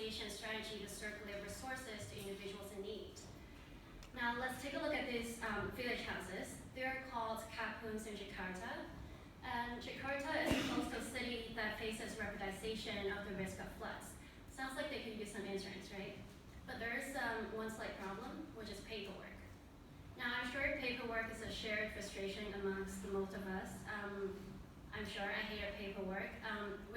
compensation strategy to circulate resources to individuals in need. Now let's take a look at these village houses. They're called kapuns in Jakarta. And Jakarta is a coastal city that faces rapidization of the risk of floods. Sounds like they could use some insurance, right? But there is one slight problem, which is paperwork. Now, I'm sure paperwork is a shared frustration amongst the most of us. I'm sure I hate our paperwork.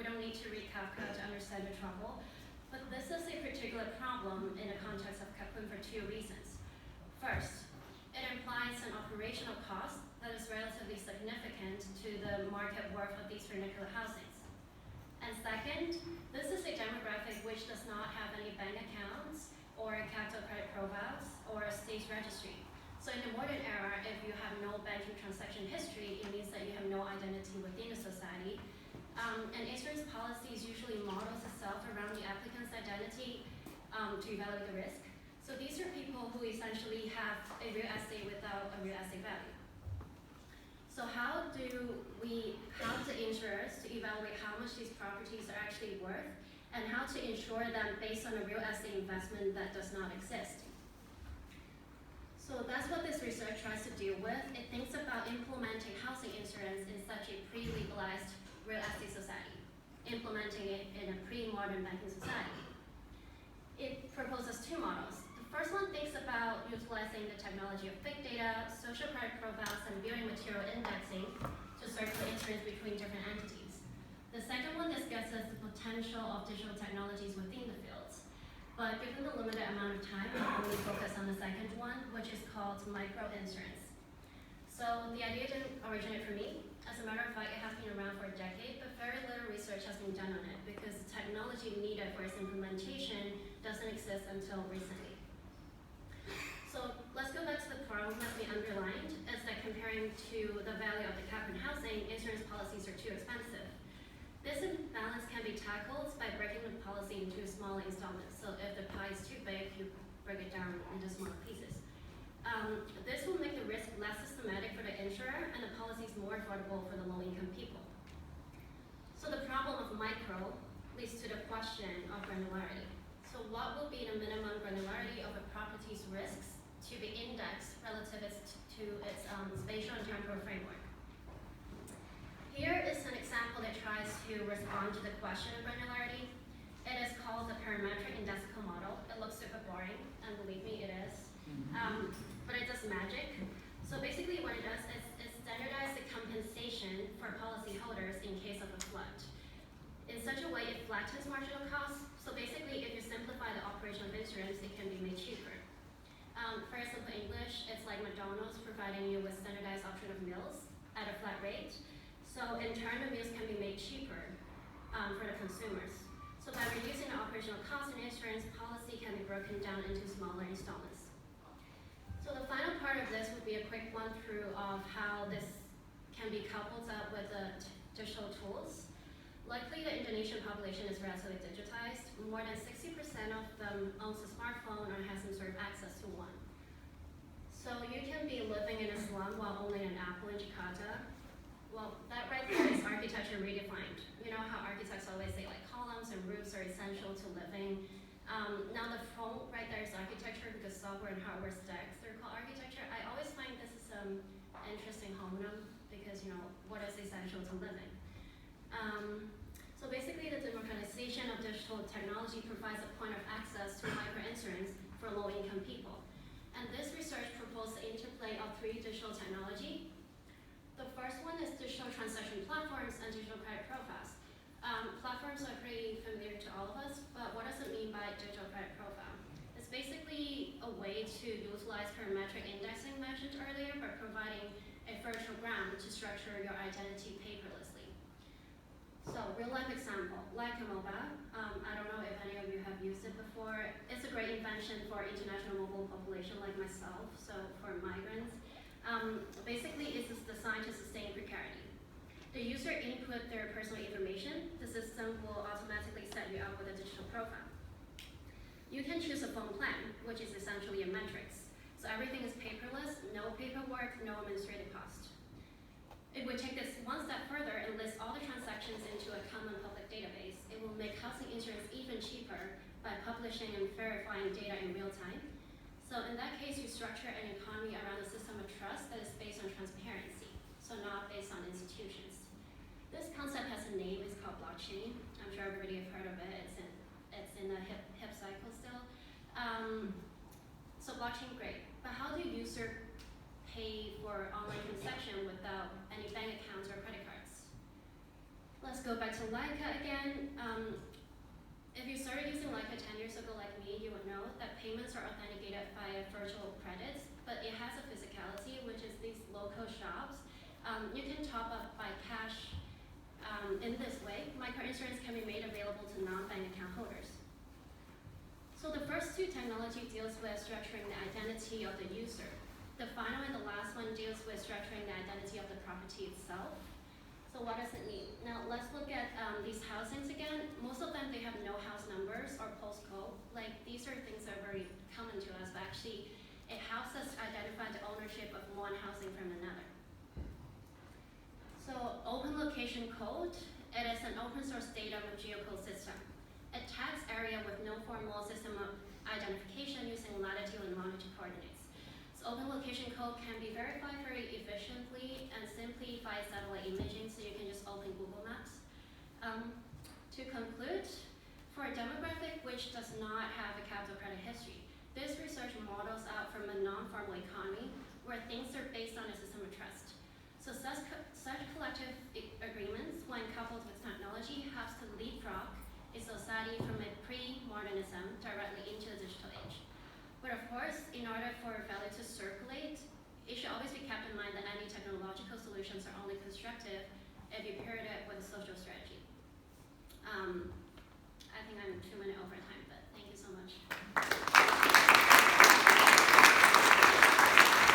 We don't need to read Kafka to understand the trouble. But this is a particular problem in the context of Kapun for two reasons. First, it implies an operational cost that is relatively significant to the market worth of these vernacular housings. And second, this is a demographic which does not have any bank accounts or capital credit profiles or a state registry. So in the modern era, if you have no banking transaction history, it means that you have no identity within the society. And insurance policies usually models itself around the applicant's identity to evaluate the risk. So these are people who essentially have a real estate without a real estate value. So how do insurers to evaluate how much these properties are actually worth and how to insure them based on a real estate investment that does not exist? So that's what this research tries to deal with. It thinks about implementing housing insurance in such a pre-legalized real estate society, implementing it in a pre-modern banking society. It proposes two models. The first one thinks about utilizing the technology of big data, social credit profiles, and building material indexing to circulate insurance between different entities. The second one discusses the potential of digital technologies within the fields. But given the limited amount of time, I'll only focus on the second one, which is called micro-insurance. So the idea didn't originate from me. As a matter of fact, it has been around for a decade, but very little research has been done on it because the technology needed for its implementation doesn't exist until recently. So let's go back to the problem that we underlined, is that comparing to the value of the Kapun housing, insurance policies are too expensive. This imbalance can be tackled by breaking the policy into smaller installments. So if the pie is too big, you break it down into smaller pieces. This will make the risk less systematic for the insurer and the policies more affordable for the low-income people. So the problem of micro leads to the question of granularity. So what will be the minimum granularity of a property's risks to be indexed relative to its spatial and temporal framework? Here is an example that tries to respond to the question of granularity. It is called the parametric indexable model. It looks super boring, and believe me, it is. But it does magic. So basically what it does is it standardizes the compensation for policyholders in case of a flood. In such a way, it flattens marginal costs. So basically, if you simplify the operation of insurance, it can be made cheaper. For simple English, it's like McDonald's providing you with standardized option of meals at a flat rate. So in turn, the meals can be made cheaper for the consumers. So by reducing the operational costs in insurance, policy can be broken down into smaller installments. So the final part of this would be a quick run through of how this can be coupled up with the digital tools. Luckily, the Indonesian population is relatively digitized. More than 60% of them owns a smartphone or has some sort of access to one. So you can be living in a slum while owning an Apple in Jakarta. Well, that right there is architecture redefined. You know how architects always say like columns and roofs are essential to living. Now the phone right there is architecture because software and hardware stacks, they're called architecture. I always find this is interesting homonym because, you know, what is essential to living? So basically the democratization of digital technology provides a point of access to micro-insurance for low-income people. And this research proposed the interplay of three digital technology. The first one is digital transaction platforms and digital credit profiles. Platforms are pretty familiar to all of us, but what does it mean by digital credit profile? It's basically a way to utilize parametric indexing mentioned earlier by providing a fertile ground to structure your identity paperlessly. So real life example, Lycamobile. I don't know if any of you have used it before. It's a great invention for international mobile population like myself, so for migrants. Basically, it's designed to sustain precarity. The user input their personal information. The system will automatically set you up with a digital profile. You can choose a phone plan, which is essentially a matrix. So everything is paperless, no paperwork, no administrative cost. It would take this one step further and list all the transactions into a common public database. It will make housing insurance even cheaper by publishing and verifying data in real time. So in that case, you structure an economy around a system of trust that is based on transparency, so not based on institutions. This concept has a name, it's called blockchain. I'm sure everybody have heard of it, it's in the hip cycle still. So blockchain, great, but how do users pay for online transaction without any bank accounts or credit cards? Let's go back to Leica again. If you started using Leica 10 years ago like me, you would know that payments are authenticated via virtual credits, but it has a physicality, which is these local shops. You can top up by cash. In this way, microinsurance can be made available to non-bank account holders. So the first two technology deals with structuring the identity of the user. The final and the last one deals with structuring the identity of the property itself. So what does it mean? Now let's look at these housings again. Most of them, they have no house numbers or postcode. Like these are things that are very common to us, but actually it helps us identify the ownership of one housing from another. So open location code, it is an open source data geocode system. It tags area with no formal system of identification using latitude and longitude coordinates. Open location code can be verified very efficiently and simply by satellite imaging, so you can just open Google Maps. To conclude, for a demographic which does not have a capital credit history, this research models out from a non-formal economy where things are based on a system of trust. So such collective agreements, when coupled with technology, helps to leapfrog a society from a pre-modernism directly into the digital age. But of course, in order for value to circulate, it should always be kept in mind that any technological solutions are only constructive if you pair it with a social strategy. I think I'm 2 minutes